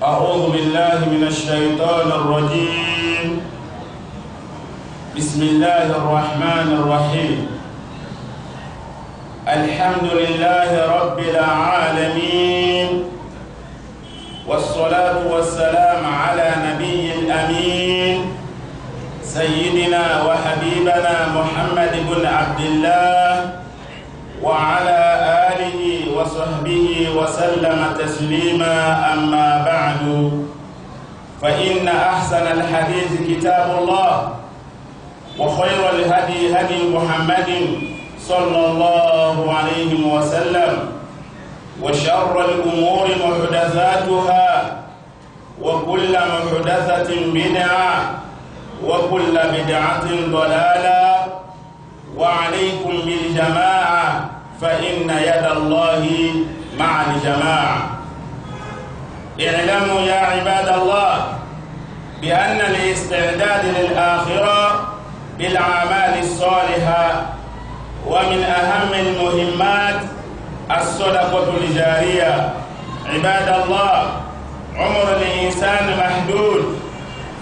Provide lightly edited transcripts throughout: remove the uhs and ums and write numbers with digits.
أعوذ بالله من الشيطان الرجيم. بسم الله الرحمن الرحيم. الحمد لله رب العالمين، والصلاة والسلام على نبي الأمين سيدنا وحبيبنا محمد بن عبد الله وعلى آله وصحبه وسلم تسليما. أما بعد، فإن أحسن الحديث كتاب الله، وخير الهدي هدي محمد صلى الله عليه وسلم، وشر الأمور محدثاتها، وكل محدثة بدعة، وكل بدعة ضلالة. وعليكم بالجماعة، فإن يد الله مع الجماعة. اعلموا يا عباد الله بأن الاستعداد للآخرة بالأعمال الصالحة ومن أهم المهمات الصدقة الجارية. عباد الله، عمر الإنسان محدود،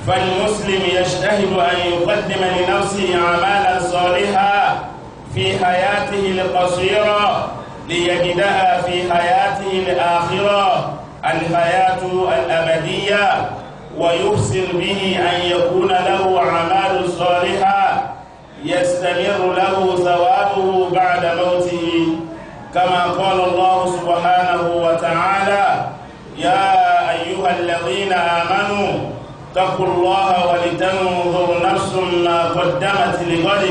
فالمسلم يجتهد أن يقدم لنفسه أعمالا صالحة في حياته القصيرة ليجدها في حياته الآخرة الحياة الأبدية، ويحسن به أن يكون له أعمال صالحة يستمر له ثوابه بعد موته، كما قال الله سبحانه وتعالى: يا أيها الذين آمنوا اتقوا الله ولتنظر نفس ما قدمت لغد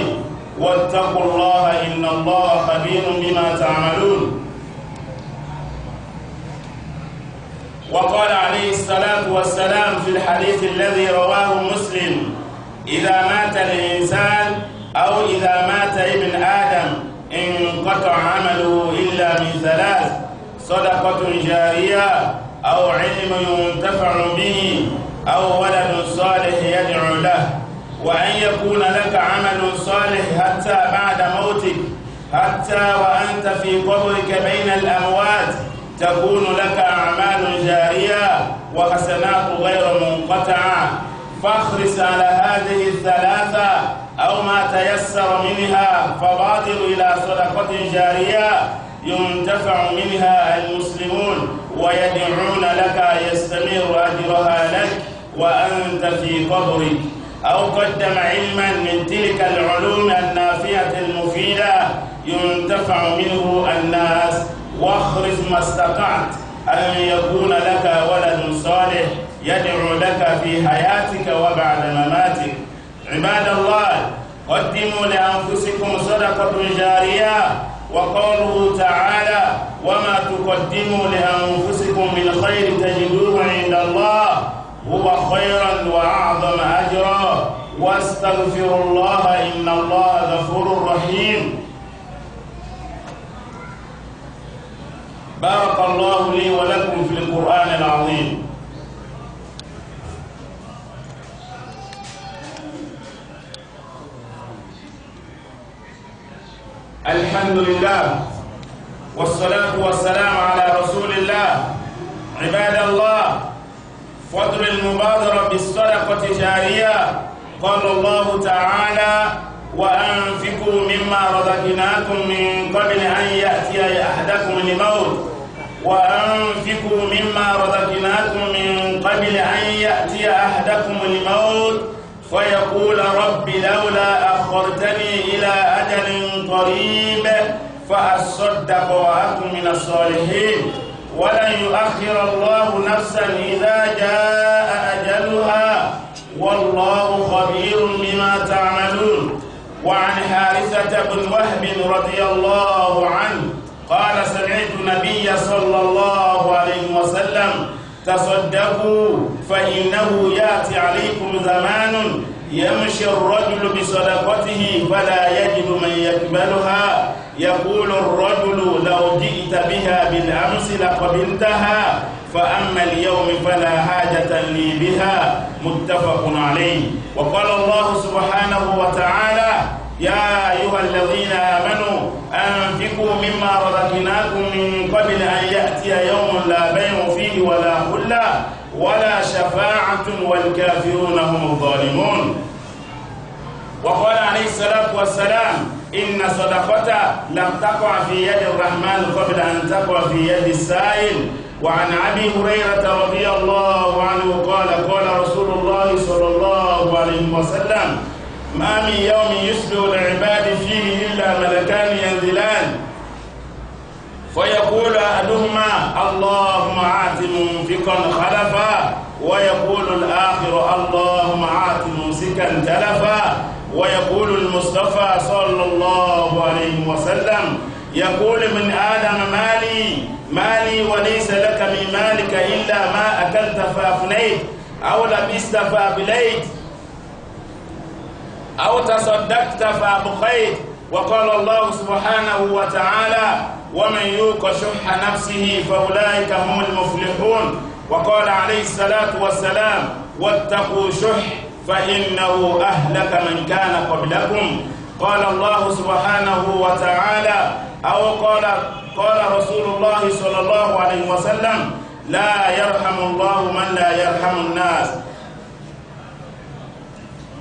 واتقوا الله إن الله خبير بما تعملون. وقال عليه الصلاة والسلام في الحديث الذي رواه مسلم: إذا مات الإنسان أو إذا مات ابن آدم انقطع عمله إلا من ثلاث: صدقة جارية، أو علم ينتفع به، أو ولد صالح يدعو له. وأن يكون لك عمل صالح حتى بعد موتك، حتى وأنت في قبرك بين الأموات تكون لك أعمال جارية وحسنات غير منقطعة. فاحرص على هذه الثلاثة أو ما تيسر منها، فبادر إلى صدقة جارية ينتفع منها المسلمون ويدعون لك يستمر أجرها لك وأنت في قبرك. أو قدم علما من تلك العلوم النافعة المفيدة ينتفع منه الناس. واحرص ما استطعت أن يكون لك ولد صالح يدعو لك في حياتك وبعد مماتك. عباد الله، قدموا لأنفسكم صدقة جارية. وقوله تعالى: وما تقدموا لأنفسكم من خير تجدوه عند الله هو خيرا وأعظم أجرا واستغفروا الله إن الله غفور رحيم. بارك الله لي ولكم في القرآن العظيم. الحمد لله، والصلاة والسلام على رسول الله. عباد الله، فضل المبادرة بالصدقة جارية. قال الله تعالى: وأنفقوا مما رزقناكم من قبل أن يأتي أحدكم الموت. وأنفقوا مما رزقناكم من قبل أن يأتي أحدكم الموت فيقول رب لولا أخرتني إلى أجل قريب فأصدق وأكن من الصالحين ولن يؤخر الله نفسا إذا جاء أجلها والله خبير بما تعملون. وعن حارثة بن وهب رضي الله عنه قال: سمعت النبي صلى الله عليه وسلم: تصدقوا فإنه يأتي عليكم زمان يمشي الرجل بصدقته فلا يجد من يقبلها، يقول الرجل لو جئت بها بالأمس لقبلتها، فأما اليوم فلا حاجة لي بها. متفق عليه. وقال الله سبحانه وتعالى: يا أيها الذين آمنوا أنفقوا مما رزقناكم من قبل أن يأتي يوم لا بيع فيه ولا خلة ولا شفاعة والكافرون هم الظالمون. وقال عليه الصلاة والسلام إن صدقة لم تقع في يد الرحمن قبل أن تقع في يد السائل. وعن أبي هريرة رضي الله عنه قال قال رسول الله صلى الله عليه وسلم ما من يوم يصبح العباد فيه إلا ملكان ينزلان فيقول أحدهما اللهم آت منفقا خلفا ويقول الآخر اللهم آت ممسكا تلفا ويقول المصطفى صلى الله عليه وسلم يقول من آدم مالي وليس لك من مالك إلا ما أكلت فأفنيت أو لبست فأبليت أو تصدقت فأبقيت. وقال الله سبحانه وتعالى ومن يوق شح نفسه فأولئك هم المفلحون. وقال عليه الصلاة والسلام واتقوا شح فإنه أهلك من كان قبلكم. قال الله سبحانه وتعالى أو قال رسول الله صلى الله عليه وسلم لا يرحم الله من لا يرحم الناس.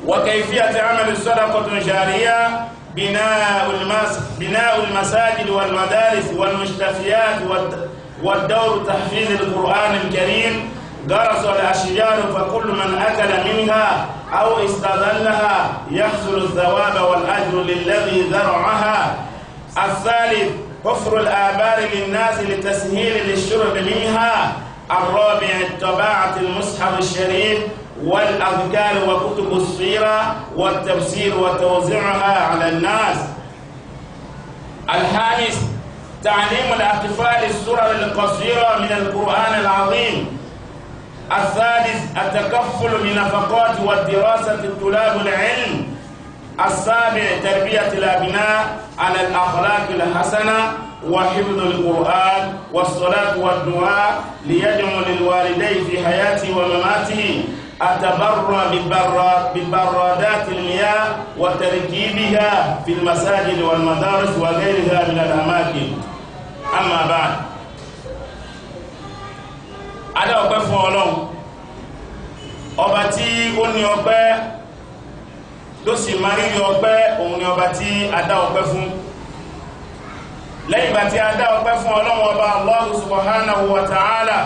وكيفية عمل الصدقة الجارية بناء المساجد والمدارس والمشتفيات والدور تحفيظ القرآن الكريم. غرس الأشجار فكل من أكل منها أو استظلها يحصل الثواب والأجر للذي زرعها. الثالث حفر الآبار للناس لتسهيل للشرب منها. الرابع طباعة المصحف الشريف والأذكار وكتب السيرة والتفسير وتوزيعها على الناس. الخامس تعليم الأطفال السور القصيرة من القرآن العظيم. السادس التكفل بنفقات والدراسة طلاب العلم. السابع تربية الأبناء على الأخلاق الحسنة وحفظ القرآن والصلاة والدعاء ليدعو للوالدين في حياته ومماته. التبرع ببرادات المياه وتركيبها في المساجد والمدارس وغيرها من الأماكن. أما بعد adá ọpẹ́ fún Ọlọ́run ọba tí ó ní ọpẹ́ tó sì máa rírì ọpẹ́ òun ni ọba tí adá ọpẹ́ fún. Lẹ́yìn ìgbà tí adá ọpẹ́ fún Ọlọ́run ọba Allah subhanahu wa ta'ala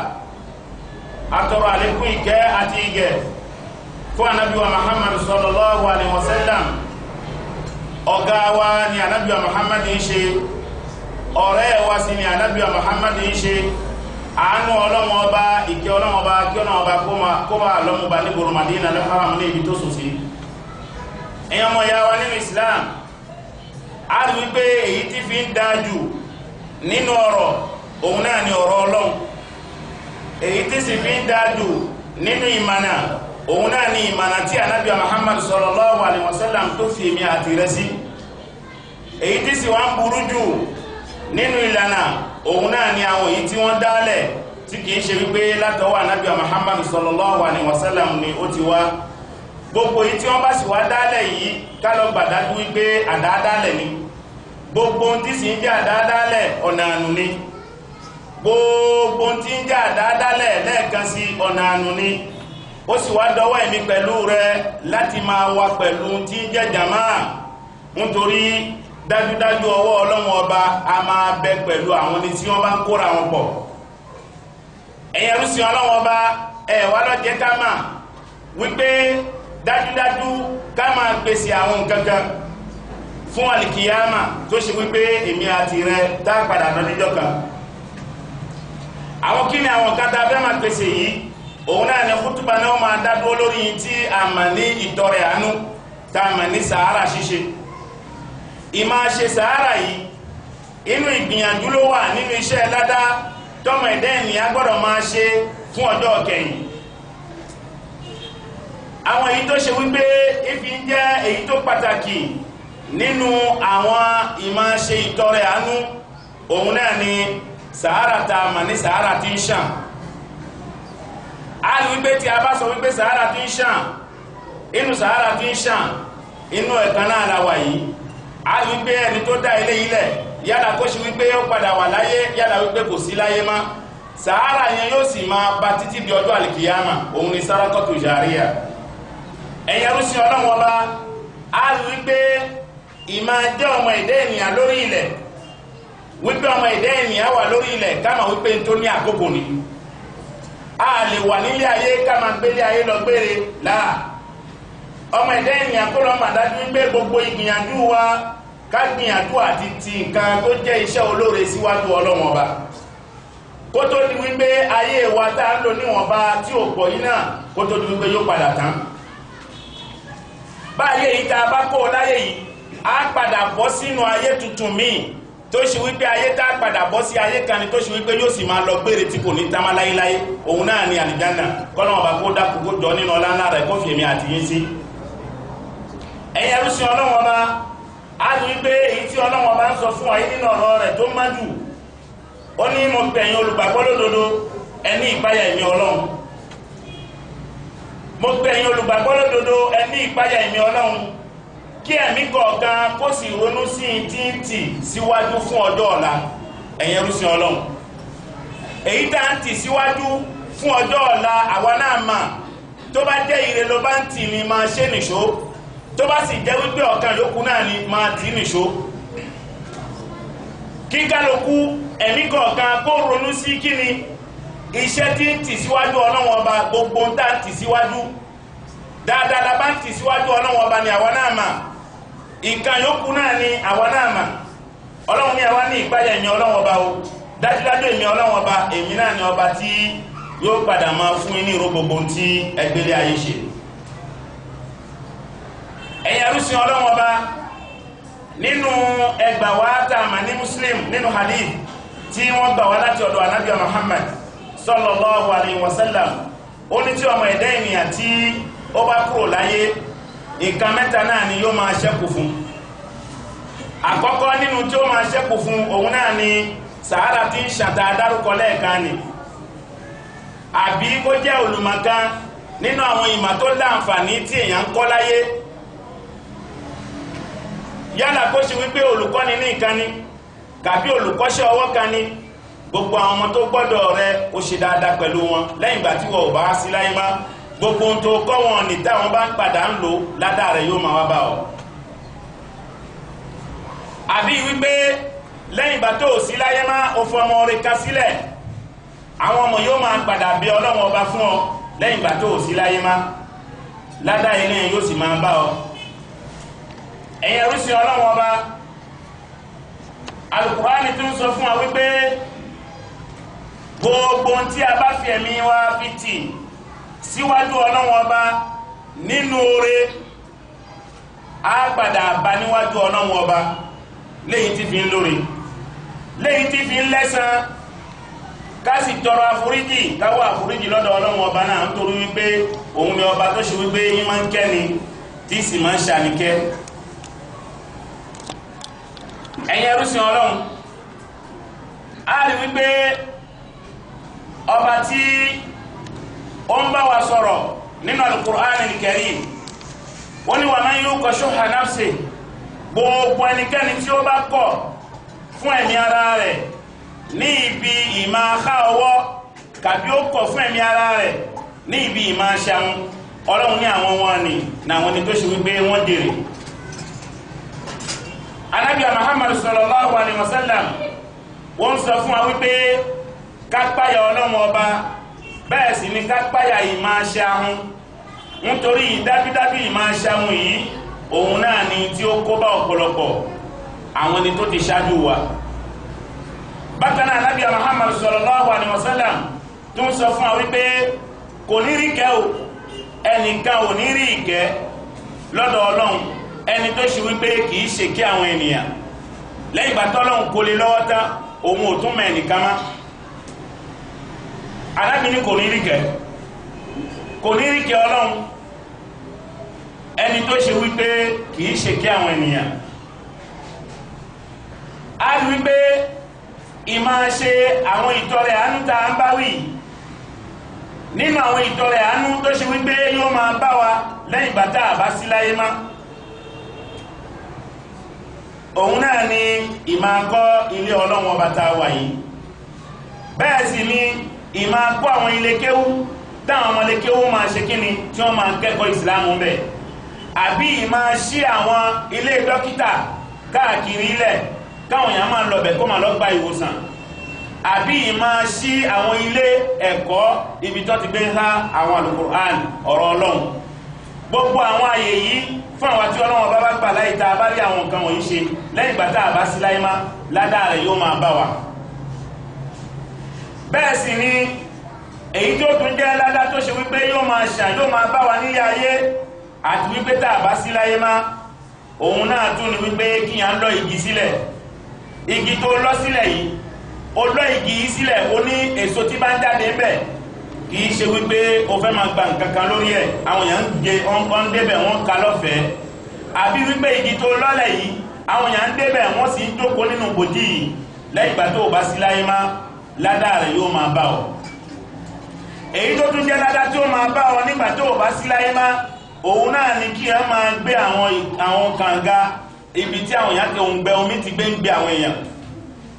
atọrọ àlékún ìkẹ́ àti ìgẹ̀ fún Ànábì wa Muhammad sallallahu alaihi wasallam. Ọ̀gá wa ni Ànábì wa Muhammad ń ṣe, ọ̀rẹ́ wa sì ni Ànábì wa Muhammad ń ṣe. Àánú Ọlọ́run ọba ìkẹ́ Ọlọ́run ọba kí Ọlọ́run ọba kó bá lọ́mọba ní gbòrò Madina lẹ́fàràmù ní ibi tó sùn sí. Ẹ̀yin ọmọ ìyá wa nínú Islam a rí wípé èyí tí fi ń dájú nínú ọ̀rọ̀ òun náà ni ọ̀rọ̀ Ọlọ́run, èyí tí sì fi ń dájú nínú ìmànà òun náà ni ìmànà tí Ànábì Muhammad sallallahu alaihi wasallam tó fi èmi àti rẹ̀ sí. Èyí tí sì wá ń burú jù nínú ìlànà òun náà ni àwọn èyí tí wọ́n dálẹ̀ tí kìí ṣe wípé látọwọ́ Ànábì Muhammad sallallahu alaihi wasallam ni ó ti wá. Gbogbo èyí tí wọ́n bá sì wá dálẹ̀ yìí kálọ̀ gbàdájú wípé àdádálẹ̀ ni. Gbogbo tí sì ń jẹ́ àdádálẹ̀ ọ̀nà ànù ni. Gbogbo tí ń jẹ́ àdádálẹ̀ lẹ́ẹ̀kan sí ọ̀nà ànù ni. Ó sì wá dọwọ́ ẹ̀mí pẹ̀lú rẹ láti máa wà pẹ̀lú tí ń jẹ́ jàmáà, nítorí dájúdájú ọwọ́ Ọlọ́run ọba a máa bẹ pẹ̀lú àwọn ní tí wọ́n bá ń kóra wọn pọ̀. Ẹ̀yin ẹrúsìn Ọlọ́run ọba wá lọ́jẹ́ ká máa wípé dájúdájú ká máa pèsè àwọn nǹkan kan fún alìkìyàmà tó ṣe wípé èmi àti rẹ tá padà lọ níjọ́ kan. Àwọn kí ni àwọn nǹkan tá a fẹ́ máa pèsè yìí? Òun náà ni kútùbà náà máa dádúró lórí tí a mà ní ìtọrẹ àánú tá a mà ní sàárà ṣíṣe. Ìmá ṣe sàárà yìí inú ìgbìyànjú ló wà nínú iṣẹ́ ládá tọ́mọ ẹ̀dẹ́ ènìyàn gbọ́dọ̀ máa ṣe fún ọjọ́ kẹyìn. Àwọn èyí tó ṣe wípé ìfi ń jẹ́ èyí tó pàtàkì nínú àwọn ìmá ṣe ìtọrẹ àánú òun náà ni sàárà tá a mà ní sàárà tí ń ṣàn. A rí wípé tí a bá sọ wípé sàárà tí ń ṣàn, inú sàárà tí ń ṣàn inú ẹ̀kan náà la wà yìí. A rí wípé ẹni tó dá ilé ilẹ̀ yálà kó ṣe wípé ó padà wà láyé yálà wípé kò sí láyé má, sàárà yẹn yóò sì máa bá títí di ọjọ́ àlìkìyàmà. Òun ni sárákọ́tù jàríyà. Ẹ̀yin arúsìn Ọlọ́run ọba, a rí wípé ìmá jẹ́ ọmọ ẹ̀dá ènìyàn lórí ilẹ̀, wípé ọmọ ẹ̀dá ènìyàn wà lórí ilẹ̀ ká máa wípé tó ní àkókò ni. A lè wà nílé ayé ká máa gbélé ayé lọ gbére láà. Ọmọ ẹ̀dá ènìyàn kó lọ máa dájú wípé gbogbo ìgbìyànjú wa ká gbìyànjú àti ti nǹkan tó jẹ́ iṣẹ́ olóore síwájú Ọlọ́run ọba. Kó tó di wípé ayé wa tá ń lò níwọ̀nba tí ò pọ̀ yìí náà, kó tó di wípé yóò padà tán. Báyé yìí tá a bá kó láyé yìí, a padà bọ́ sínú ayé tuntun míì tó ṣe wípé ayé tá a padà bọ́ sí ayé kan ni tó ṣe wípé yóò sì máa lọ gbére tí kò ní támá láyéláyé. Òun náà ni àlìjánnà. Kọ́lọ́run ọba kó dákú kó jọ nínú ọlá ńlá rẹ̀ kó fi èmi àti yín sí. Ẹ̀yin arúsìn Ọlọ́run ọba, a rí wípé èyí tí Ọlọ́run ọba ń sọ fún wa yìí nínú ọ̀rọ̀ rẹ̀ tó má jù. Ó ní mo pè ẹ̀yin olùgbàgbọ́ lódodo, ẹ ní ìpáyà èmi Ọlọ́run. Mo pè ẹ̀yin olùgbàgbọ́ lódodo, ẹ ní ìpáyà èmi Ọlọ́run. Kí ẹ̀mí kọ̀ọ̀kan kó sì ronú sí títì síwájú fún ọjọ́ ọ̀la. Ẹ̀yin ẹrúsìn Ọlọ́run, èyí tá ń tì síwájú fún ọjọ́ ọ̀la àwa náà mà. Tó bá jẹ́ ire ló bá ń tì ní máa ṣe nìṣó, tó bá sì jẹ́ wípé ọ̀kan yòókù náà ni máa tì nìṣó. Kí kálukú ẹ̀mí kọ̀ọ̀kan kó ronú sí kíni iṣẹ́ tí ń tì síwájú Ọlọ́run ọba. Gbogbo ń tà ń tì síwájú dáadáa la bá ń tì síwájú Ọlọ́run ọba ni àwa náà mà. Nǹkan yòókù náà ni àwa náà mà. Ọlọ́run ní àwa ní ìpáyà èmi Ọlọ́run ọba o. Dájúdájú èmi Ọlọ́run ọba, èmi náà ni ọba tí yóò padà máa fún yín ní ìró gbogbo tí ẹgbẹ́lé ayé ṣe. Ẹ̀yin arúsìn Ọlọ́run ọba, nínú ẹgbà wa tá a mà ní Muslim nínú hadith tí wọ́n gbà wá láti ọ̀dọ̀ Ànábì Muhammad sallallahu alayhi wa sallam, ó ní tí ọmọ ẹ̀dá ènìyàn tí ó bá kúrò láyé, nǹkan mẹ́ta náà ni yóò máa ṣẹ́kù fún. Àkọ́kọ́ nínú tí ó máa ṣẹ́kù fún òun náà ni sàárà tí ń ṣàtà dárúkọ lẹ́ẹ̀kan ni, àbí kó jẹ́ olùmọ̀kan nínú àwọn ìmọ̀ tó láǹfààní tí èèyàn ń kọ́ láyé. Yálà kó ṣe wípé olùkọ́ni ní nǹkan ni tàbí olùkọ́ṣẹ́ ọwọ́ kan ni. Gbogbo àwọn ọmọ tó gbọ́dọ̀ rẹ ó ṣe dáadáa pẹ̀lú wọn lẹ́yìn ìgbà tí wọ́n ò bá sí láyé má. Gbogbo ohun tó kọ́ wọn ní táwọn bá ń padà ń lò ládàá rẹ̀ yóò máa wá bá ọ. Àbí wípé lẹ́yìn ìgbà tó ò sí láyé má, ó fọ ọmọ rẹ̀ ká sílẹ̀, àwọn ọmọ yóò máa padà bí Ọlọ́run ọba fún ọ lẹ́yìn ìgbà tó ò sí láyé má. Ládàá ilé yóò sì máa bá ọ. Ẹ̀yin ẹrúsìn Ọlọ́run ọba, Al-Qur'ani tún sọ fún wa wípé gbogbo tí a bá fi ẹ̀mí wa fi tì síwájú Ọlọ́run ọba nínú oore, á padà bá níwájú Ọlọ́run ọba léyìí tí fi ń lóore, léyìí tí fi ń lẹ́san. Ká sì tọrọ àforíjì, ká wá àforíjì lọ́dọ̀ Ọlọ́run ọba náà, nítorí wípé òun ni ọba tó ṣe wípé yín máa ń kẹ́ni tí sì máa ń ṣàníkẹ́. Ẹ̀yin ẹrúsìn Ọlọ́run, a rí wípé ọba tí ó ń bá wa sọ̀rọ̀ nínú Al-Qur'an al-Karim, wọ́n ní wa man yuqa shuhha nafsihi, gbogbo ẹnikẹ́ni tí ó bá kọ̀ fún ẹ̀mí ara rẹ̀ ní ibi ìmá ká ọwọ́, kàbí ó kọ̀ fún ẹ̀mí ara rẹ̀ ní ibi ìmá ṣàwọn, Ọlọ́run ní àwọn wọn ni àwọn ni tó ṣe wípé wọ́n dèrè. Ànábì Muhammad sallallahu alaihi wasallam wọ́n sọ fún wa wípé kápáyà Ọlọ́run ọba, bẹ́ẹ̀ sì ni kápáyà ìmá ṣàwọn, nítorí dájúdájú ìmá ṣàwọn yìí òun náà ni tí ó kó bá ọ̀pọ̀lọpọ̀ àwọn ni tó ti ṣáájú wa. Bákan náà Ànábì Muhammad sallallahu alaihi wasallam tó ń sọ fún wa wípé kò ní rí kẹ́ o, ẹnìkan ò ní rí ìkẹ́ lọ́dọ̀ Ọlọ́run ẹni tó ṣe wípé kìí ṣe kí àwọn ènìyàn lẹ́yìn ìgbà tọ́lọ́run kò lè lọ́wọ́ tán òun ò tún mẹ́ ẹnìkan má. Ànábì ní kò ní rí kẹ́, kò ní rí kẹ́ Ọlọ́run ẹni tó ṣe wípé kìí ṣe kí àwọn ènìyàn. A rí wípé ìmá ṣe àwọn ìtọrẹ àánú tá a ń bá wí nínú àwọn ìtọrẹ àánú tó ṣe wípé yóò máa bá wa lẹ́yìn ìgbà tá a bá sí láyé má, òun náà ni ìmá kọ́ ilé Ọlọ́run ọba tá a wà yìí. Bẹ́ẹ̀ sì ni ìmá kọ́ àwọn ilé kéwú táwọn ọmọ ilé kéwú máa ṣe kíni tí wọ́n máa kẹ́kọ̀ọ́ ìsìlámù bẹ̀ àbí ìmá ṣí àwọn ilé dókítà káàkiri ilẹ̀ káwọn èèyàn máa lọ bẹ̀ kó máa lọ gba ìwòsàn àbí ìmá ṣí àwọn ilé ẹ̀kọ́ ibi tó ti gbé ha àwọn Al-Qur'an ọ̀rọ̀ Ọlọ́run gbogbo àwọn àyè yìí fún àwọn tí Ọlọ́run bá bá gbà láyé tá a bá rí àwọn nǹkan wọ̀nyí ṣe lẹ́yìn ìgbà tá a bá sí láyé má ládàá rẹ̀ yóò máa bá wa bẹ́ẹ̀ sì ni èyí tó tún jẹ́ ládàá tó ṣe wípé yóò máa ṣàn yóò máa bá wa nílé ayé àti wípé tá a bá sí láyé má òun náà tún ni wípé kíyàn lọ igi sílẹ̀ igi tó lọ sílẹ̀ yìí ó lọ igi yìí sílẹ̀ ó ní èso tí bá ń jáde ń bẹ̀ kì í ṣe wípé o fẹ́ máa gba nǹkan kan lórí ẹ̀ àwọn èèyàn ń gé ọ́n débẹ̀ wọ́n ka lọ́fẹ̀ẹ́ àbí wípé igi tó lọ́lẹ̀ yìí àwọn èèyàn ń débẹ̀ wọ́n sì ń jókòó nínú bòjì yìí lẹ́yìn ìgbà tó o bá sí láyé má ládàá rẹ̀ yóò máa bá ọ èyí tó tún jẹ́ ládàá tí ó máa bá ọ nígbà tó o bá sí láyé má òun náà ni kí ẹ máa gbé àwọn kànga ibi tí àwọn èèyàn tó ń gbẹ omi ti gbé ń gbé àwọn èèyàn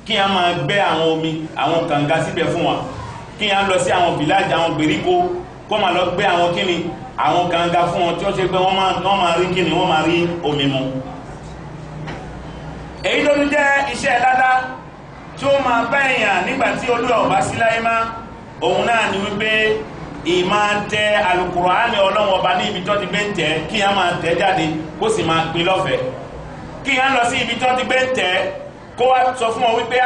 kí ẹ máa gbé àwọn omi àwọn kànga síbẹ̀ fún wa kí ẹ lọ sí àwọn village àwọn gbèríko kó máa lọ gbé àwọn kíni àwọn kànga fún wọn tí ó ṣe pé wọ́n máa rí kíni wọ́n máa rí omi mu èyí tó tún jẹ́ iṣẹ́ ládàá tí ó máa bá èèyàn nígbà tí Olúwa ò bá sí láyé má òun náà ni wípé ìmá tẹ Al-Qur'ani Ọlọ́run ọba ní ibi tó ti gbé ń tẹ̀ kí a máa tẹ̀ jáde kó sì máa pín lọ́fẹ̀ẹ́ kí a lọ sí ibi tó ti gbé ń tẹ̀ kó wá sọ fún ọ wípé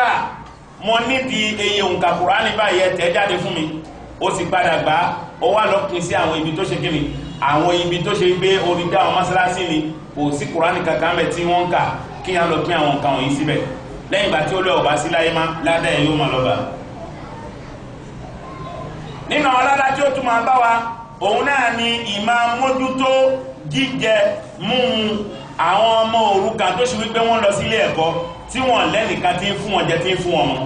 mo nídìí eye òǹkà Kùránì báyìí ẹ tẹ̀ jáde fún mi ó sì padà gbà ó wá lọ pín sí àwọn ibi tó ṣe kíni àwọn ibi tó ṣe gbé orí dá àwọn mọ́sálásí ni kò sí Kùránì kankan bẹ̀ tí wọ́n ń kà kí a lọ pín àwọn nǹkan wọ̀nyí síbẹ̀ lẹ́yìn ìgbà tí Olúwa ò bá sí láyé má ládàá ẹ̀ yóò máa lọ bá nínú àwọn ládàá tí ó tún máa bá wa òun náà ni ìmá mójútó jíjẹ múmu àwọn ọmọ òrukàn tó ṣe wípé wọ́n lọ sílé ẹ̀kọ́ tí wọ́n lẹ́nìkan tí ń fún wọn jẹ tí ń fún wọn mu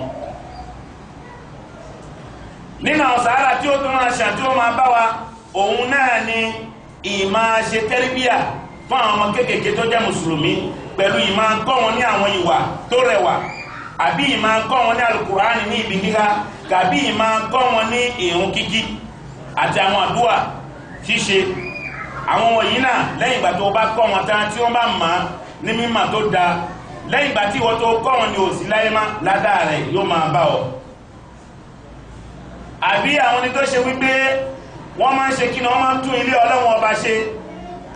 nínú àwọn sàárà tí ó tún máa ṣàn tí ó máa bá wa òun náà ni ìmá ṣe tẹ́rìbíà fún àwọn ọmọ kéékèèké tó jẹ́ mùsùlùmí pẹ̀lú ìmá kọ́ wọn ní àwọn ìwà tó rẹwà àbí ìmá kọ́ wọn ní Al-Qur'ani ní ibi kíká tàbí ìmá kọ́ wọn ní ìrun kíkí àti àwọn àdúà ṣíṣe àwọn wọ̀nyí náà lẹ́yìn ìgbà tó bá kọ́ wọn tán tí wọ́n bá mọ̀ ní mímọ̀ tó dáa lẹ́yìn ìgbà tí wọ́n tó kọ́ wọn ní òsì láyé má ládàá rẹ̀ yóò máa bá ọ àbí àwọn ni tó ṣe wípé wọ́n máa ń ṣe kí ni wọ́n máa ń tún ilé Ọlọ́run ọba ṣe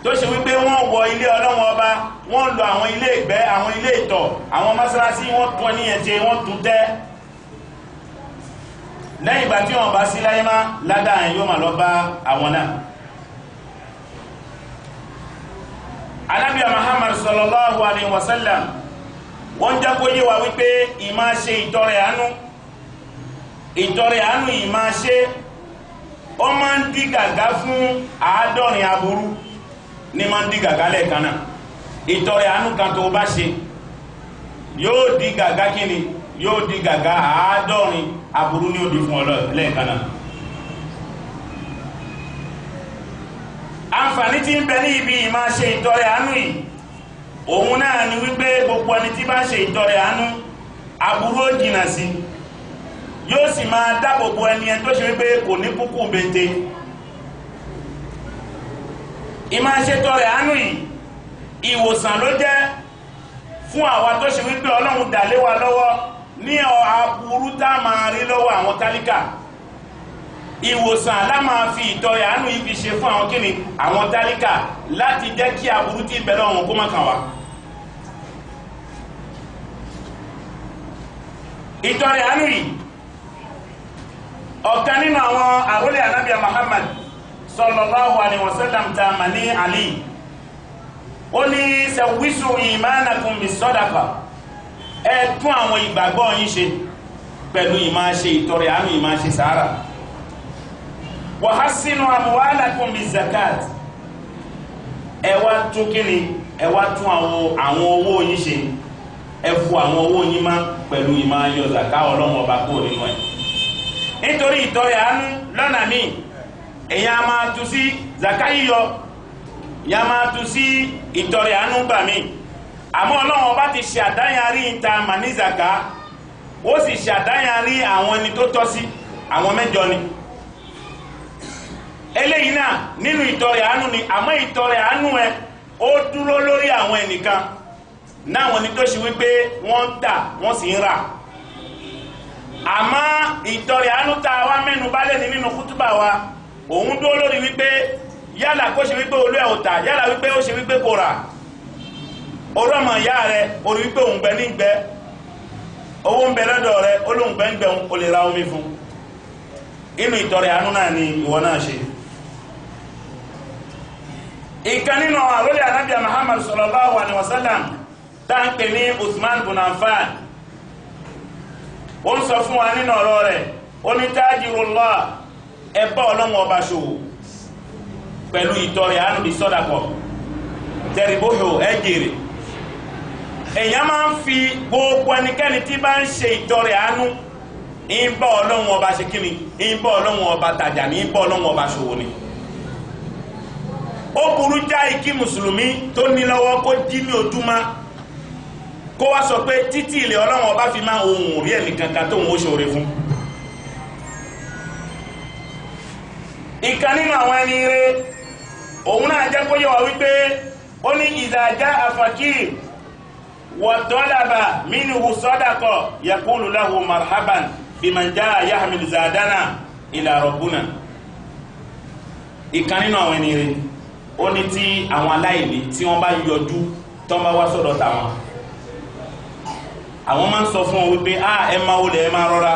tó ṣe wípé wọ́n wọ ilé Ọlọ́run ọba wọ́n lọ àwọn ilé ìgbẹ́ àwọn ilé ìtọ̀ àwọn mọ́sálásí wọ́n tún ní ẹ̀jẹ̀ wọ́n tún tẹ́ lẹ́yìn ìgbà tí wọ́n bá sí láyé má ládàá yẹn yóò máa lọ bá àwọn náà Ànábì Muhammad sallallahu alaihi wasallam wọ́n jẹ́ kó yé wa wípé ìmá ṣe ìtọrẹ àánú ìmá ṣe ó máa ń dí gàgá fún 70 aburú ní máa ń dí gàgá lẹ́ẹ̀kan náà ìtọrẹ àánú kan tó bá ṣe yóò dí gàgá kíni yóò dí gàgá 70 aburú ní òdì fún lẹ́ẹ̀kan náà àǹfààní tí ń bẹ ní ibi ìmá ṣe ìtọrẹ àánú yìí òun náà ni wípé gbogbo ẹni tí bá ṣe ìtọrẹ àánú aburú ó jìnà sí yóò sì máa dáàbòbò ẹni tó ṣe wípé kò ní kúkú bente ìmá ṣe ìtọrẹ àánú yìí ìwòsàn ló jẹ́ fún àwa tó ṣe wípé Ọlọ́run dà lé wa lọ́wọ́ ní aburú tá máa rí lọ́wọ́ àwọn tálíkà ìwòsàn la máa fi ìtọrẹ àánú yìí fi ṣe fún àwọn kíni àwọn tálíkà láti jẹ́ kí aburú tí bẹ̀rẹ̀ wọn kó má kàn wá ìtọrẹ àánú yìí ọ̀kan nínú àwọn àrólé Ànábì Muhammad sallallahu alaihi wasallam ta mà ní Ali ó ní sẹ̀wísù ìmánakum bis sadaqa ẹ tún àwọn ìgbàgbọ́ yín ṣe pẹ̀lú ìmá ṣe ìtọrẹ àánú ìmá ṣe sàárà wa hassinu amwalakum biz zakat ẹ wá tún kíni ẹ wá tún àwọn owó yín ṣe ẹ fún àwọn owó yín má pẹ̀lú ìmá yọ zaka Ọlọ́run ọba kó nínú ẹ̀ nítorí ìtọrẹ àánú lọ́nà míì èyàn a máa tú sí zaka yíyọ ya máa tú sí ìtọrẹ àánú gbà míì àmọ́ Ọlọ́run ọba ti ṣe àdáyanrí ìta mà ní zaka ó sì ṣe àdáyanrí àwọn ẹni tó tọ́ sí àwọn mẹ́jọ ni eléyìí náà nínú ìtọrẹ àánú ni àmọ́ ìtọrẹ àánú ẹ ó dúró lórí àwọn ẹnìkan náwọn ní tó ṣe wípé wọ́n ń tà wọ́n sì ń rà àmọ́ ìtọrẹ àánú tá a wá mẹ́nu bà lé nínú kútúbà wa òun dúró lórí wípé yálà kó ṣe wípé olú ẹ̀ ò tà yálà wípé ó ṣe wípé kò rà orú ọmọ ìyá rẹ orí wípé òun gbẹ ní gbẹ owó ń bẹ lọ́dọ̀ rẹ olóhùn gbẹ ń gbẹ o lè ra omi fún inú ìtọrẹ àánú náà ni ìwọ náà ṣe. ìkan nínú àrólé anábíà Muhammad sallallahu alaihi wasallam tá ń pè ní Uthman bin Affan ó ń sọ fún wa nínú ọ̀rọ̀ rẹ̀ ó ní tajirullah ẹ bá Ọlọ́run ọba ṣòwò pẹ̀lú ìtọrẹ àánú bí sọ́dàkọ̀ tẹ̀rìbóhò ẹ jèrè. èèyàn máa ń fi gbogbo ẹnikẹ́ni tí bá ń ṣe ìtọrẹ àánú ń bá Ọlọ́run ọba ṣe kíni ń bá Ọlọ́run ọba tajà ní ń bá Ọlọ́run ọba ṣòwò ni. ó burú jáì kí mùsùlùmí tó ní lọ́wọ́ kó jí ní ojúmọ́ kó wá sọ pé títí ilẹ̀ Ọlọ́run ọba fi máa ohun rí ẹnìkankan tó ń ó ṣòro fún. ìkan nínú àwọn ẹni rẹ̀ òun náà jẹ́ kó yẹ wá wípé ó ní ìdájá àfàkìr wọ̀tọ́lábà mínú sọ́dàkọ̀ yakulu lahu marhaban biman jaa yahmil zadana ila rabbuna. ìkan nínú àwọn ẹni rẹ̀ ó ní tí àwọn aláìní tí wọ́n bá yọjú tó bá wá sọ́dọ̀ tàwọn àwọn máa ń sọ fún wọn wípé ẹ máa wọlé ẹ máa rọra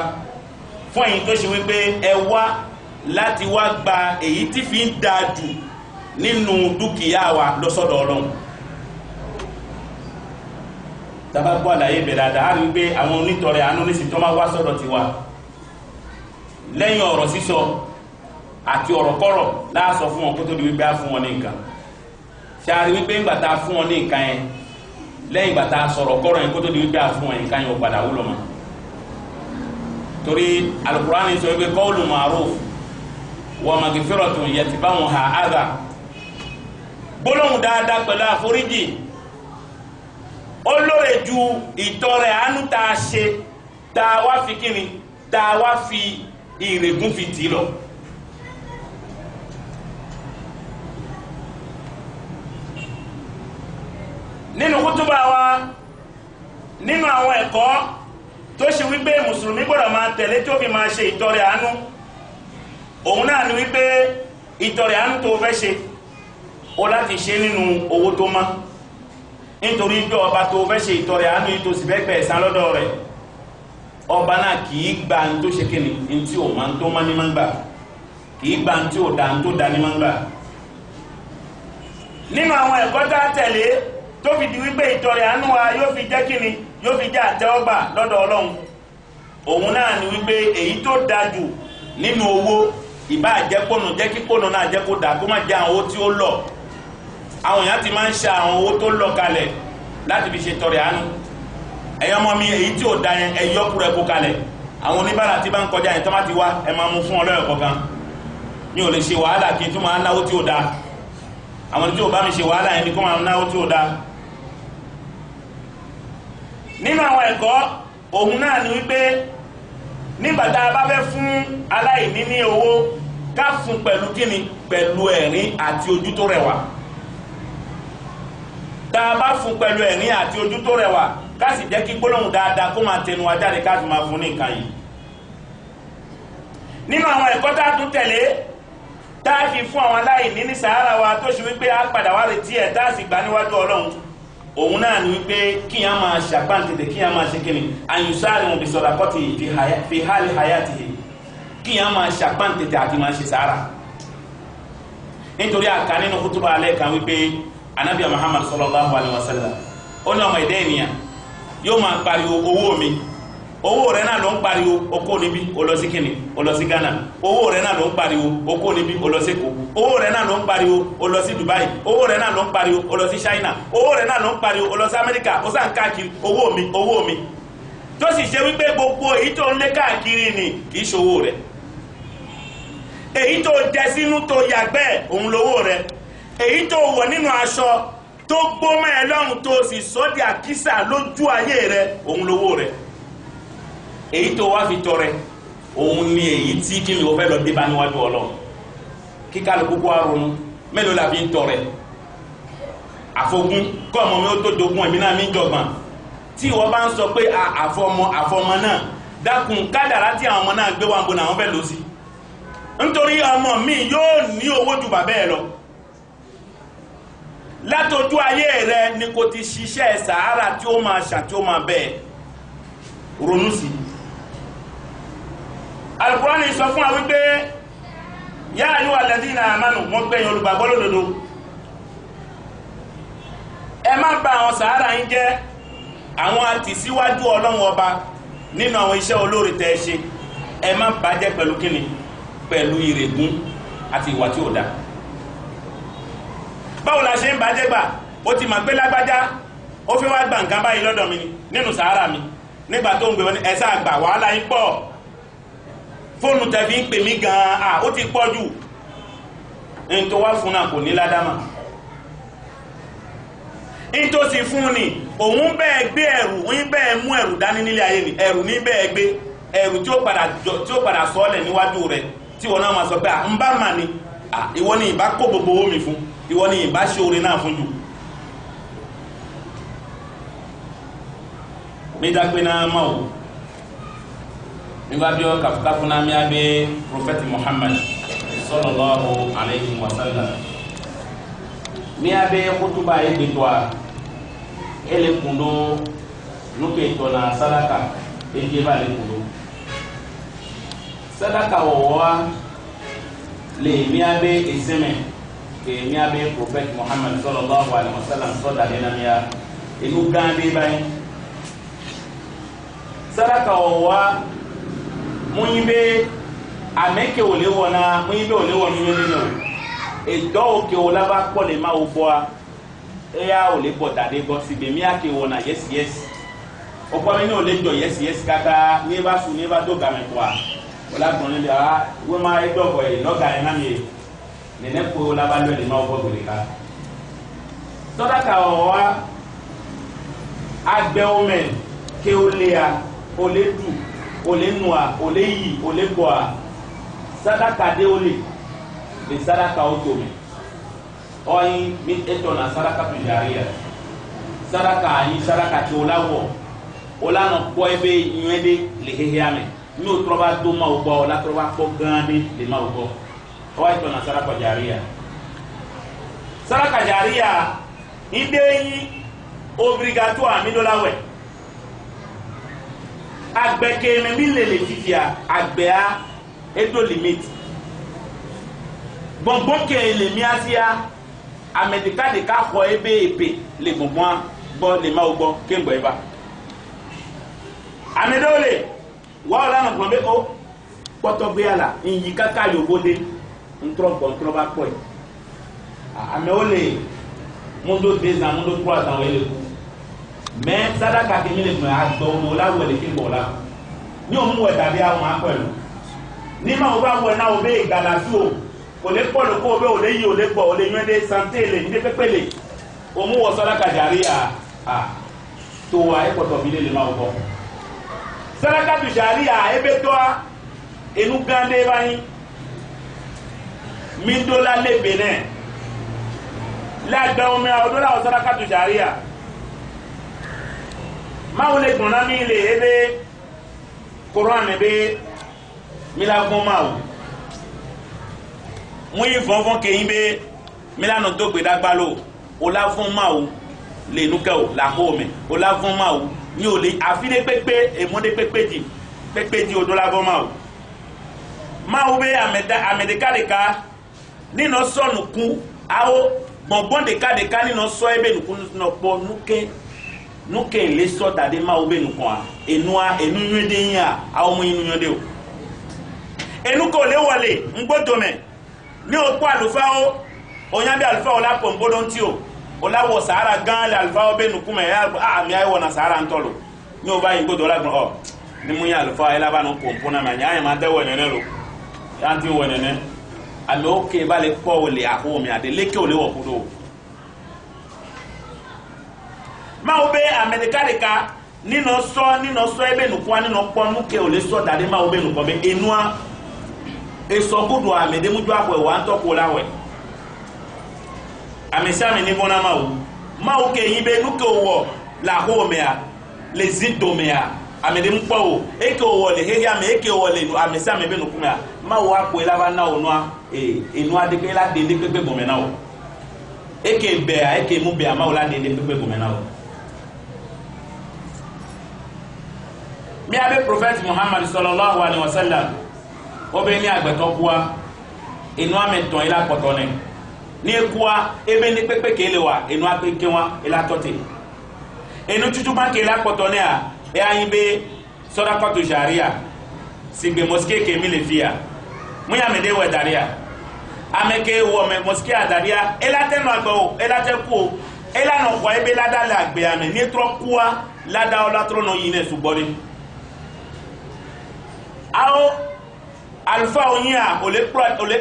fún ẹ̀yin tó ṣe wípé ẹ wá láti wá gba èyí tí fi ń dáa jù nínú dúkìá wa lọ́sọ̀dọ̀ Ọlọ́run. tàbá gbọ́ àlàyé bẹ̀rẹ̀ àdá á rí wípé àwọn onítọrẹ àánú ní sí tó máa wá sọ́dọ̀ tiwa lẹ́yìn ọ̀rọ̀ sísọ àti ọ̀rọ̀ kọ́rọ̀ láàsọ fún wọn kó tó di wípé á fún wọn ní nǹkan ṣe a rí wípé ńgbà tá a fún wọn ní nǹkan yẹn lẹ́yìn ìgbà tá a sọ̀rọ̀ kọ́rọ̀ yẹn kó tó di wípé á fún wọn nǹkan yẹn ò padà wúlò mọ́ torí Al-Qur'ani sọ wípé qawlun ma'ruf wa maghfiratun yatba'uha adha gbólóhùn dáadáa pẹ̀lú àforíjì ó lóore ju ìtọrẹ àánú tá a ṣe tá a wá fi kíni tá a wá fi ìrègùn fi tì í lọ. nínú kútúbà wa nínú àwọn ẹ̀kọ́ tó ṣe wípé mùsùlùmí gbọ́dọ̀ máa tẹ̀lé tó fi máa ṣe ìtọrẹ àánú òun náà ni wípé ìtọrẹ àánú tó fẹ́ ṣe ó láti ṣe nínú owó tó mọ́ nítorí pé ọba tó fẹ́ ṣe ìtọrẹ àánú yìí tó sì fẹ́ gbẹ̀ ẹ̀san lọ́dọ̀ rẹ̀ ọba náà kì í gba ní tó ṣe kíni ní tí ò máa ń tó mọ́ ní máa ń gbà kì í gba ní tí ò dá ní tó dá ní máa ń gbà. nínú àwọn ẹ̀kọ́ tá a tẹ̀lé tó fi di wípé ìtọrẹ àánú wa yóò fi jẹ́ kíni yóò fi jẹ́ àtẹ́wọ́gbà lọ́dọ̀ Ọlọ́run òun náà ni wípé èyí tó dáa jù nínú owó ìbá jẹ́ kónú jẹ́ kí kónú náà jẹ́ kó dà kó má jẹ́ àwọn owó tí ó lọ àwọn èèyàn ti máa ń ṣe àwọn owó tó lọ kalẹ̀ láti fi ṣe tọrẹ àánú ẹ̀yọ́ mọ́ mi èyí tí ò da yẹn ẹ̀yọ́ kúrò ẹ̀kọ́ kalẹ̀ àwọn oníbàárà tí bá ń kọjá yẹn tó má ti wá ẹ máa mú fún ọ lọ́yọ̀ kọ̀ọ̀kan mi ò lè ṣe wàhálà kí n tún máa náwó tí ò da àwọn tí ò bá mi ṣe wàhálà yẹn ni kó máa náwó tí ò da. nínú àwọn ẹ̀kọ́ òun náà ni wípé nígbà tá a bá fẹ́ fún aláìní ní owó ká fún pẹ̀lú kíni pẹ̀lú ẹ̀rín àti ojú tó rẹwà tá a bá fún pẹ̀lú ẹ̀rín àti ojú tó rẹwà ká sì jẹ́ kí gbólóhùn dáadáa kó máa tẹnu wa jáde ká fi máa fún ní nǹkan yìí. nínú àwọn ẹ̀kọ́ tá a tún tẹ̀lé tá a fi fún àwọn aláìní ní sàárà wa tó ṣe wípé a padà wá retí ẹ̀ tá a sì gbà níwájú Ọlọ́run òun náà ni wípé kíyàn máa ṣàpáǹtẹ̀tẹ̀ kíyàn máa ṣe kíni àyùsáàrí wọn bí sọ̀dàkọ́tì fi hálì hayatihi kíyàn máa ṣàpáǹtẹ̀tẹ̀ àti máa ṣe sàárà nítorí àká nínú kútùbà alẹ́ kan wípé anábíà Muhammad sallallahu alaihi wasallam ó ní ọmọ ẹ̀dá ènìyàn yóò máa pariwo owó mi owó rẹ̀ náà ló ń pariwo okó níbí ó lọ sí kíni ó lọ sí Ghana owó rẹ̀ náà ló ń pariwo okó níbí ó lọ sí Èkó owó rẹ̀ náà ló ń pariwo ó lọ sí Dubai owó rẹ̀ náà ló ń pariwo ó lọ sí China owó rẹ̀ náà ló ń pariwo ó lọ sí Amẹ́ríkà ó sàn káàkiri owó mi tó sì ṣe wípé gbogbo èyí tó ń lé káàkiri ni kì í ṣòwò rẹ̀ èyí tó jẹ sínú tó yàgbẹ́ òun lówó rẹ̀ èyí tó wọ̀ nínú aṣọ tó gbómọ ẹ lọ́rùn tó sì sọ́dí àkísà lójú ayé rẹ̀ òun lówó rẹ̀ èyí tó wá fi tọrẹ òun ni èyí tí kí ni o fẹ́ lọ dé bá níwájú Ọlọ́run kí kálukú kó àrùn mélòó la fi ń tọrẹ àfogún kọ́ ọmọ mi ó tó dogun ẹ̀mí náà mi ń jọgbọ̀n tí ìwọ bá ń sọ pé àfọmọ náà dákun kádàrá tí àwọn ọmọ náà gbé wá ń bo náà wọ́n fẹ́ lọ sí nítorí ọmọ mi yóò ní owó ju bàbá ẹ lọ látọjú ayé rẹ ni kò ti ṣiṣẹ́ sàárà tí ó máa ṣà tí ó máa bẹ́ẹ̀ ronú sí Al-Qur'ani sọ fún wa wípé yá àyíwá alladhina amanu wọ́n gbẹ̀yìn olùgbàgbọ́ lódodo ẹ má bà àwọn sàárà yín jẹ́ àwọn àtìsíwájú Ọlọ́run ọba nínú àwọn iṣẹ́ olóore tẹ́ ṣe ẹ má bàjẹ́ pẹ̀lú kíni pẹ̀lú ìrègùn àti ìwà tí ó dá báwo la ṣe ń bàjẹ́ gbà ó ti mà pé lágbájá ó fẹ́ wá gbà nǹkan báyìí lọ́dọ̀ mi nínú sàárà mi nígbà tó ń gbé wọn ní ẹ̀sà àgbà wàhálà yín pọ̀ fóònù tẹ̀fí ń pè mí gan-an ó ti pọ̀ jù ní tó wá fún náà kò ní ládámà ní tó sì fún ni òun bẹ́ẹ̀ gbé ẹrù òun bẹ́ẹ̀ mú ẹrù dání nílé ayé ni ẹrù ní bẹ́ẹ̀ gbé ẹrù tí ó padà sọ́ọ̀lẹ̀ níwájú rẹ̀ tí wọn náà máa sọ pé ń bá mà ní ìwọ ni ìbá kó gbogbo owó mi fún ìwọ ni ìbá ṣe oore náà fún jù mi dápé náà mọ̀ ò nígbà bí ó kàfùkàfù náà mi abẹ́ Prophet Muhammad sallallahu alayhi wa sallam mi abẹ́ kútùbà ẹgbẹ̀tọ́ a ẹlẹ́kùndó lókè ìtọ́nà sàdákà ẹgbẹ̀bà lẹ́kùndó sàdákà wọ̀wọ́ lè mi abẹ́ ìsẹ́mẹ̀ ke mi abẹ́ Prophet Muhammad sallallahu alayhi wa sallam sọ́dà lẹ́nà mi a inú gán bí báyìí sàdákà wọ̀wọ́ múyí bẹ́ àmẹ́kẹ̀ òlé wọ̀nà múyí bẹ́ òlé wọ̀nà yóò nínú ìdọ́ òkè òlábá pọ̀ lè máa bọ́ a ẹ̀yà òlé bọ̀ tàdé bọ́ sí bẹ̀mí àkè wọ̀nà yẹ́sì ọkọ̀ mi ní òlé jọ yẹ́sì káká ní bá sùn ní bá tó gàmẹ̀ pọ̀ a ọlágbọ̀n ní a wọ́n máa ẹgbẹ́ ọ̀bọ̀ yìí lọ́gà ẹ̀ náà mi nẹ̀nẹ́ kó òlábá lọ́ lè máa bọ́ gbèrè ká sọ́dáka ọ̀wá agbẹ́ ọmọ ké ó lé a ó lé dù ó lé nù a ó lé yì ó lé bọ̀ a sádàkà dé ó lè le sadaka o to mi oyin mi eto na sadaka tu jariya sadaka ayi sadaka ti olawo olano ko ebe nyede le hehiame mi o troba do ma o gbo la troba ko gande le ma o gbo o eto na sadaka jariya ide yi obligatoire mi do lawe agbeke me mi le fifia agbea edo limit gbọ̀ngbọ̀n kẹ́ lè mi asia amẹ́díkà de ká xɔ ebe epe le gbọ̀ngbọ̀n gbọ́ le ma wo gbọ́ ké ŋgbɔ eba amẹ́dɛwo le wɔwɔ la nɔ gbɔn bɛ o kpɔtɔ gbé ala nyi kaka yobo de ntrɔ gbɔ ntrɔ ba kpɔe amewo le mudo 2 ans mudo 3 ans wo le ku mɛ sadaka kemi le gbɔn agbɔ wo la wɔ le ké ŋgbɔ la ní o mu wɛ dabi awo ma kpɛ lo ní ma wo bá wɔ na o bɛ galasi o o le pɔlu ko o bɛ o le yi o le gbɔ o le nyɔ de sante le ní pepe le o mu wɔ sadaka jariya to wa e kɔtɔ bi le ma o bɔ sadaka tu jariya e bɛ tɔ enu gande ba yin mi do la le benɛ la gbɛn mɛ o do la o sadaka tu jariya ma wo le gbɔna mi le e bɛ kuran ne bɛ mi la gbɔn ma o mu yi fɔnfɔn ke yin bɛ mi la nɔ do gbedagba lo o la fún ma o le nukɛ o la ko mɛ o la fún ma o ni o le afi de kpekpe emu de kpekpe di o do la fún ma o ma o bɛ amɛdeka de ka ni nɔ sɔ nuku awo gbɔngbɔn deka ni nɔ sɔ ebe nuku nɔ kpɔ nuke le sɔ da de ma o bɛ nukua enua enu nyuie de yin a awo mu inu nyuie de o enu ko le wɔle ŋgbodo mɛ ni o kpɔ alufawo o nya bi alufawo la pɔ nbodo ŋuti o la wɔ sahara gã le alufawo bɛ nuku mɛ ya mi ayi wɔ na sahara ŋutɔ lo ni o ba yi ŋgbodo la gbɔ ɔ ni mu nya alufawo yi la ba nu pɔnpɔn na mɛ nya yɛ ma tɛ wɔ nɛnɛ lo yan ti wɔ nɛnɛ amewo ke ba le kpɔ o le aho mi ade leke o le wɔ kudo mawo bɛ amɛdeka nino so ebe nukwa nino ponu ke ole so dade ma obe nukwa be enua eso gudu amede muju akwe wa ntoko lawe amesame ni bona ma o ke yibe nuke owo la ho mea les indomea amede mpo o eke owo le heria me eke owo le amesame be nukuma ma o akwe la ba na onua enua de ke la de pepe bo me na o eke be eke mu be ma o la de pepe bo me na o mi abe prophet Muhammad sallallahu alaihi wasallam obe ni agbeto kuwa enu ameton ila potone ni kuwa ebe ni pepe kelewa enu apeke wa ila tote enu tutuba ke ila potone a e ayin be sadaqatu sharia sigbe mosque ke mi le fia muya me de we daria ameke wo me mosque adaria ela teno agbo ela te ku ela no kwa ebe la dala agbe ame ni tro kuwa la da o la tro no yine subori ao alfa onya ole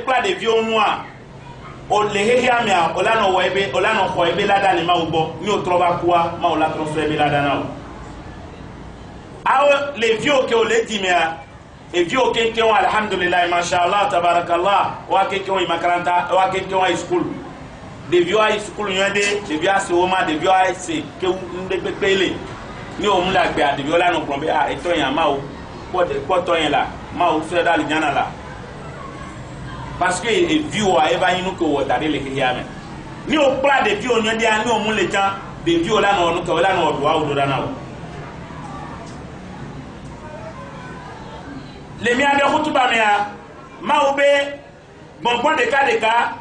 pla de vieux noir ole hehia mia olano webe olano ko ebe lada ni ma ugbo ni o troba kwa ma ola tro so ebe lada na ao les vieux que ole dimia e vieux que on alhamdulillah mashallah tabarakallah wa que on makaranta wa que on school de vieux high school yende de vieux se oma de vieux high se que ndegbe pele ni o mu la gbe a de vieux la no plombe a eto yan ma o poto yen la ma o se dal nyana la parce que e vieux a eva yinu ko wo dare le kiyame ni o pla de vieux nyo dia ni o mu le jan de vieux la no ko la no do wa o do dana o le mi ade khutuba me a ma o be bonbon de ka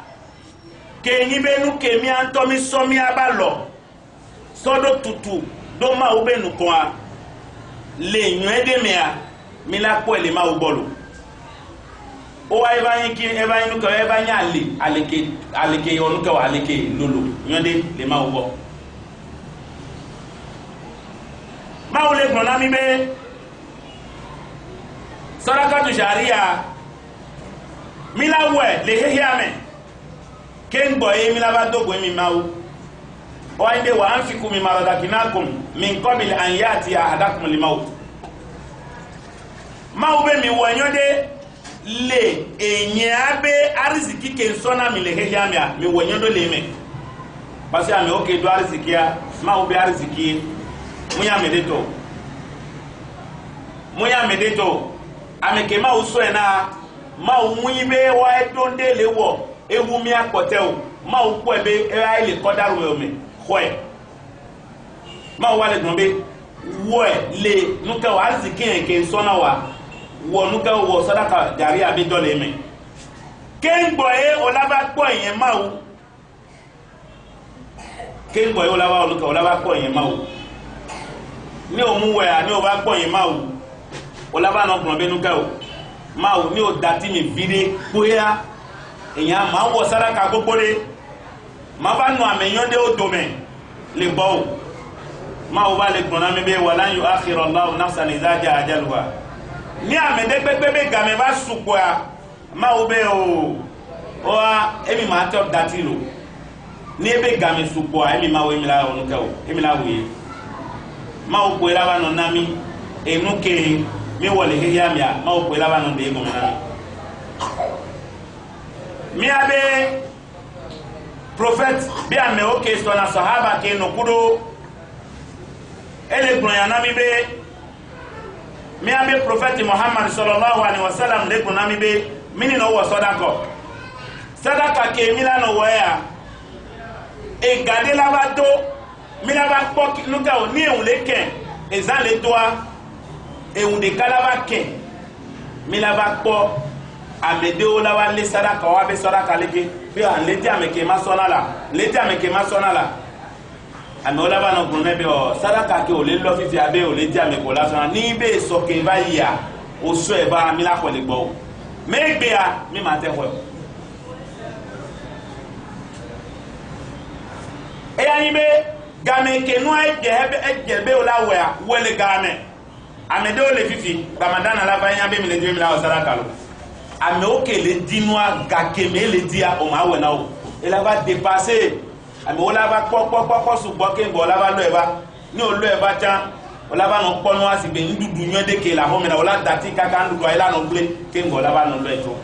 ke ni be nu ke mi an to mi so mi abalo sodo tutu do ma o be nu ko a le nyo ede me a mi la po ele ma o bolo o wa eba yin ki eba yin ko eba nya aleke onu ko aleke lolo nyode le ma o bo ma o le gbona mi be sadaqatu sharia mi la we le hehia me ken boy mi la ba dogo mi ma o wa inde wa anfikum mi maradakinakum min qabl an yati ahadakum al maut ma ube mi wonyode le enyabe ariziki ke sona mi le hehia mi wonyodo le me parce ame oke do ariziki ya ma ube ariziki muya medeto ame ke ma uso ena ma umuibe wa edonde lewo ewu mi apote o ma upo ebe era ile kodaru me khoe ma wale gnombe wo le nuka wa ariziki ke sona wa wonuka wo sadaka jari abi dole me kengbo olaba po yen mawo kengbo olaba oluka olaba po yen mawo ni o mu we ani o ba po yen mawo olaba no gbon be nuka o mawo ni o dati mi vire boya eyan ma wo sadaka gbogbore ma ba nu ameyon de o do me le gbo mawo ba le gbon na me be wala yu akhiru allah nafsan idha jaa ajalha ni amede gbegbe game ba supo a ma obe o emi ma to datilo ni ebe game supo a emi ma wo emi la onu ka o emi la wo ma o ko ela ba no nami enuke mi wole heya mi a ma o ko ela ba no de go nami mi abe prophet bi ame o ke so na sahaba ke no kudo ele gbon ya nami be mi abe prophet Muhammad sallallahu alaihi wasallam de kunami be mini no wo sadaka ke mila no wo ya e gade la ba do mila ba pok nuka o ni ehun leke ezan le toa ehun de kala ba ke mila ba po amede o la wa le sadaka wa be sadaka leke bi an le ti ameke ma sona la ame ola ba no gunne be o sadaka ke o le lo fifi abe o le ti ame ko la so ni be so ke ba ya o so e ba mi la ko le gbo me gbe a mi ma te ko e ya ni be game ke no e je be o la we a wele game ame de o le fifi ramadan la ba yan be mi le je mi la o sadaka lo ame o ke le dinwa ga ke me le dia o ma we na o e la va dépasser ame ola ba popo su gbo ke ngbo la ba lo e ba ni o lo e ba tan ola ba no pono asigbe ndudu nyode ke la ho me na ola dati kaka ndudu ayla no ble ke ngola ba no lo eto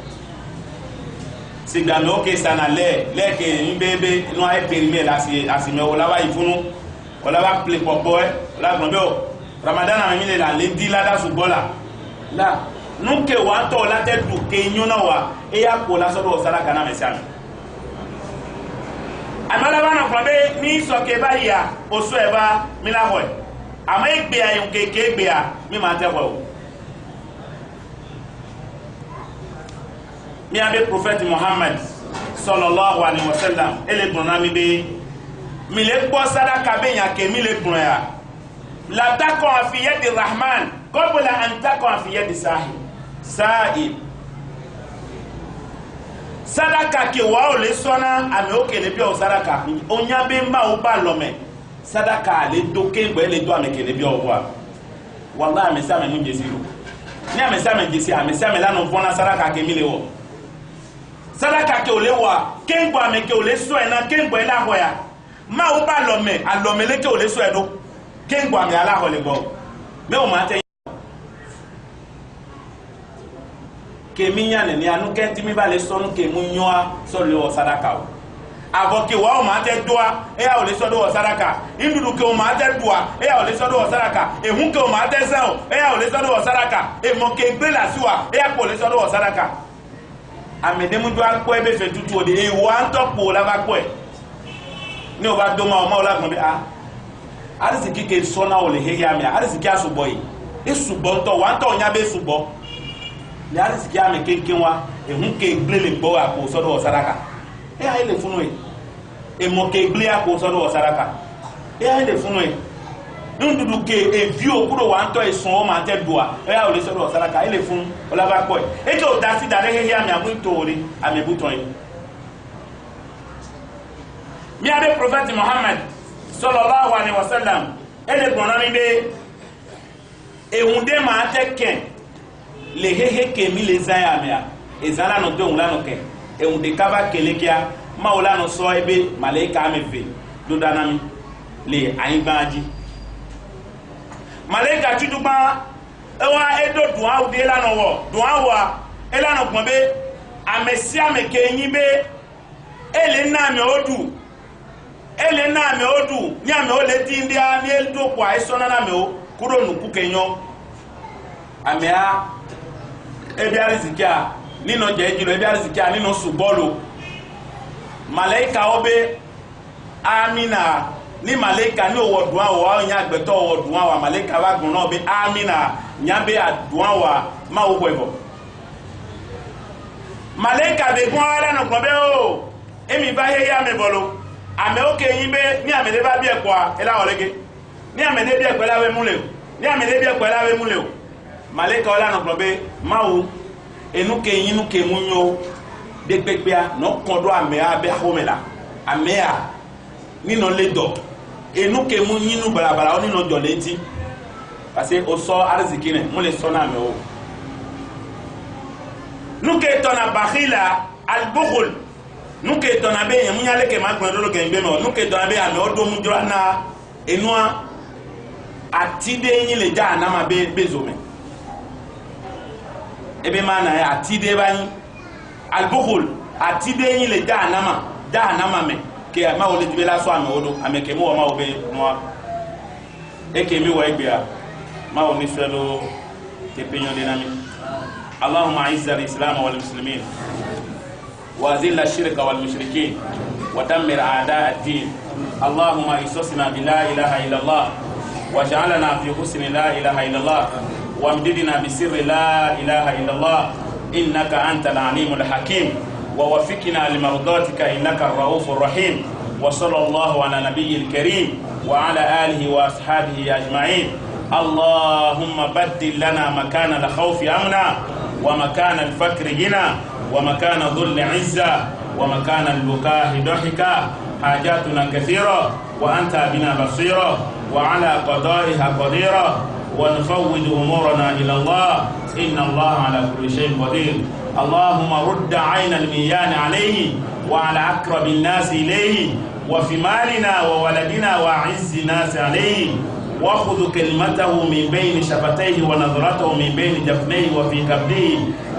sigba me oke sana le ke mbebe no ay perime la si me ola ba ifunu ola ba ple popo ola gbon be o Ramadan a mi la le di la da subola la nunke wa to la te du ke nyona wa e ya ko la so do sala kana me sami amala bana kwa be ni so ke ba ya o so e ba mi la ho ama egbe ayun ke egbe a mi ma te ho mi abe prophet Muhammad sallallahu alaihi wasallam ele gbona mi be mi le gbo sadaka be yan ke mi le gbon ya la takon fi yadi rahman qabla an takon fi yadi sahib sadaka ke wa o le sona ame o kele bi o sadaka onya be ma o ba lo me sadaka le do ke gbe le do ame kele bi o wa wallahi ame sa me mu jesi ro ni ame sa me jesi ame sa me la no fona sadaka ke mi le wo sadaka ke o le wa ke ngbo ame ke o le so e na ke ngbo e la ho ya ma o ba lo me le ke o le so e do ke ngbo ame ala ho le gbo me o ma te ke minya ne ni anu ke timi ba le sonu ke munyoa so le o sadaka o abo ke wa o ma te doa e ya o le so do o sadaka indudu ke o ma te doa e ya o le so do o sadaka ehun ke o ma te san o e ya o le so do o sadaka e mo ke gbe la siwa e ya ko le so do o sadaka amede mu do an ko e be fe tutu o de e wa an to po la ba ko e ni o ba do ma o ma o la gbon be ariziki ke so na o le he ya mi ariziki asubo yi isubo to wa to nya be subo ni ariziki ame kenken wa ehun ke gble le gbo apo so do sadaka e ai le funu e mo ke gble apo so do sadaka e ai le funu e ndudu ke e vi okuro wa nto esun o ma te dua e ai o le so do sadaka e le funu o la ba ko e ke o da si da le he ame amu tori ame buton yi mi abe prophet Muhammad sallallahu alaihi wasallam ele gbona mi be ehun de ma te ken le hehe ke mi le zaya mea ezala no do ngula no ke e unde kava kelekia maula no so ebe malaika amefe do danami le ainbaji malaika tudugba ewa edo duwa ude la no wo duwa wa ela no gbon be amesi ameke yin be ele na me odu ni ame o le ti ndia ni eldo kwa isona na me o kuro nuku kenyo amea ebi arizikia nino jejilo ebi arizikia nino subolo malaika obe amina ni malaika ni owo duan wa nya agbeto owo duan wa malaika wa gun na be amina nya be aduan wa ma wo ebo malaika be gun ala no gbe o emi ba he ya me bolo ame oke yin be ni ame de ba bi ekwa ela olege ni ame de bi ekwa la we mule ni ame de bi ekwa la we mule o malaika ola no gbe mawo enu ke yin nu ke munyo de pepea no kondo amea be homela amea ni no ledo enu ke munyin nu barabara oni no joleti parce o so arziki ne mo le so na me o nu ke tona bakhila al bukhul nu ke tona be yen munyale ke ma gbon do ke ngbe mo nu ke tona be ame o do mu jora na enua atide yin le ja na ma be bezome ebe mana ya atide bani albukhul atide yin le jahannama me ke ma o le dibe la so ame odo ame ke mo ma o be no e ke mi wa igbe ma o ni felo te penyo de nami Allahumma a'izz al-islam wal muslimin wa azil ash-shirka wal mushrikeen wa dammir a'da' ad-din Allahumma isosna bi la ilaha illa Allah waj'alna fi husni la ilaha illa Allah وامددنا بسر لا إله إلا الله إنك أنت العليم الحكيم ووفقنا لمرضاتك إنك الرؤوف الرحيم وصلى الله على نبي الكريم وعلى آله وأصحابه أجمعين اللهم بدل لنا مكان الخوف أمنا ومكان الفقر غنى ومكان ذل عزة ومكان البكاء ضحكا حاجاتنا كثيرة وأنت بنا بصيرة وعلى قضائها قديرة ونفوض أمورنا إلى الله إن الله على كل شيء قدير اللهم رد عين الميان عليه وعلى أقرب الناس إليه وفي مالنا وولدنا وعز الناس عليه وخذ كلمته من بين شفتيه ونظرته من بين جفنيه وفي كبده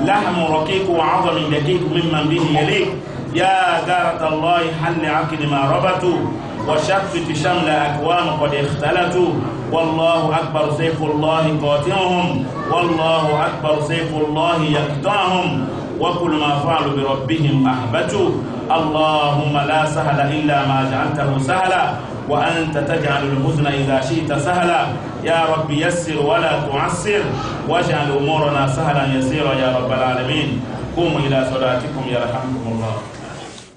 لحم رقيق وعظم دقيق ممن به يليك يا دارة الله حل عقد ما ربطوا وشفت شمل أكوام قد اختلتوا والله أكبر سيف الله قاتلهم والله أكبر سيف الله يقطعهم وكل ما فعلوا بربهم أحبتوا اللهم لا سهل إلا ما جعلته سهلا وأنت تجعل الحزن إذا شئت سهلا يا رب يسر ولا تعسر واجعل أمورنا سهلا يسيرا يا رب العالمين قوموا إلى صلاتكم يرحمكم الله.